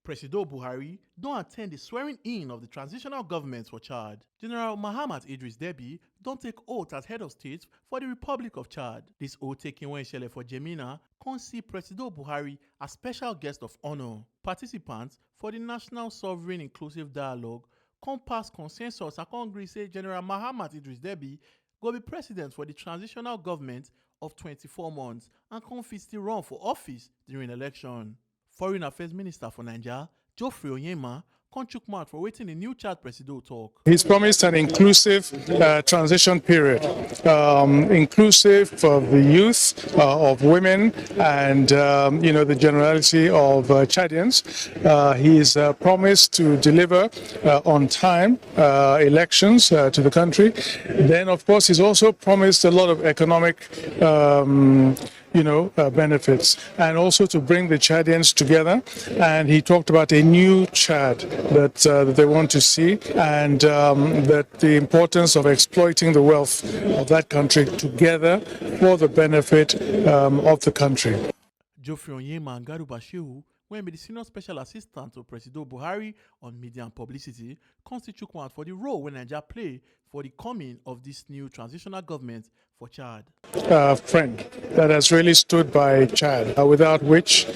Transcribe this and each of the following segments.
Presido Buhari don't attend the swearing-in of the transitional government for Chad. General Mahamat Idris Deby don't take oath as head of state for the Republic of Chad. This oath taking when Shele for Jemina can see Presido Buhari as special guest of honor. Participants for the National Sovereign Inclusive Dialogue can pass consensus and agree say General Mahamat Idris Deby go be president for the transitional government of 24 months and can fit still run for office during election. Foreign Affairs Minister for Nigeria, Geoffrey Onyema, chook mouth for waiting the new Chad Presido talk. He's promised an inclusive transition period, inclusive of the youth, of women, and the generality of Chadians. He's promised to deliver on time elections to the country. Then, of course, he's also promised a lot of economic benefits, and also to bring the Chadians together. And he talked about a new Chad that they want to see, and that the importance of exploiting the wealth of that country together for the benefit of the country. Geoffrey Onyema and Garu Bashiru, when be the senior special assistant to Presido Buhari on media and publicity, constitute one for the role when Nigeria play for the coming of this new transitional government for Chad. Friend that has really stood by Chad, without which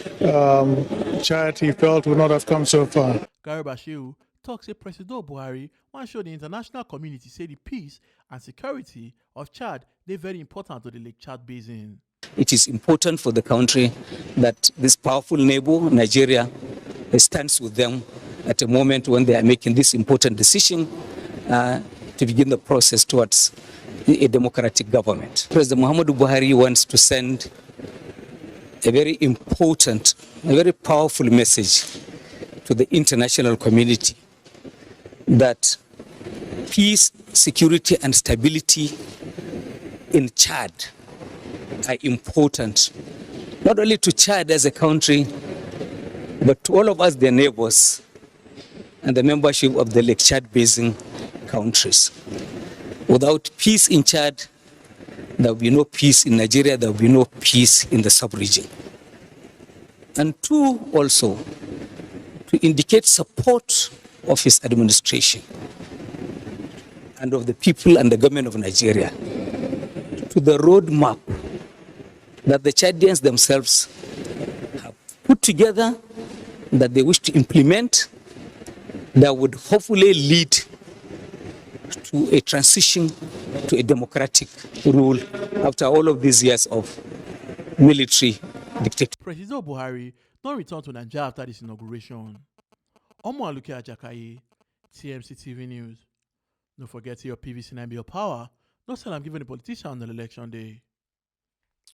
Chad, he felt, would not have come so far. Garu Bashiru talks say Presido Buhari want show the international community say the peace and security of Chad they very important to the Lake Chad Basin. It is important for the country that this powerful neighbor, Nigeria, stands with them at a moment when they are making this important decision to begin the process towards a democratic government. President Muhammadu Buhari wants to send a very important, a very powerful message to the international community that peace, security, and stability in Chad are important, not only to Chad as a country, but to all of us, their neighbors, and the membership of the Lake Chad Basin countries. Without peace in Chad, there will be no peace in Nigeria, there will be no peace in the sub-region. And two, also, to indicate support of his administration and of the people and the government of Nigeria to the roadmap that the Chadians themselves have put together, that they wish to implement, that would hopefully lead to a transition to a democratic rule after all of these years of military dictatorship. Presido Buhari don't return to Nigeria after this inauguration. Omo Aluke Ajakaye, TMC TV News. Don't forget your PVC9 be your power. No sell I'm giving the politician on the election day.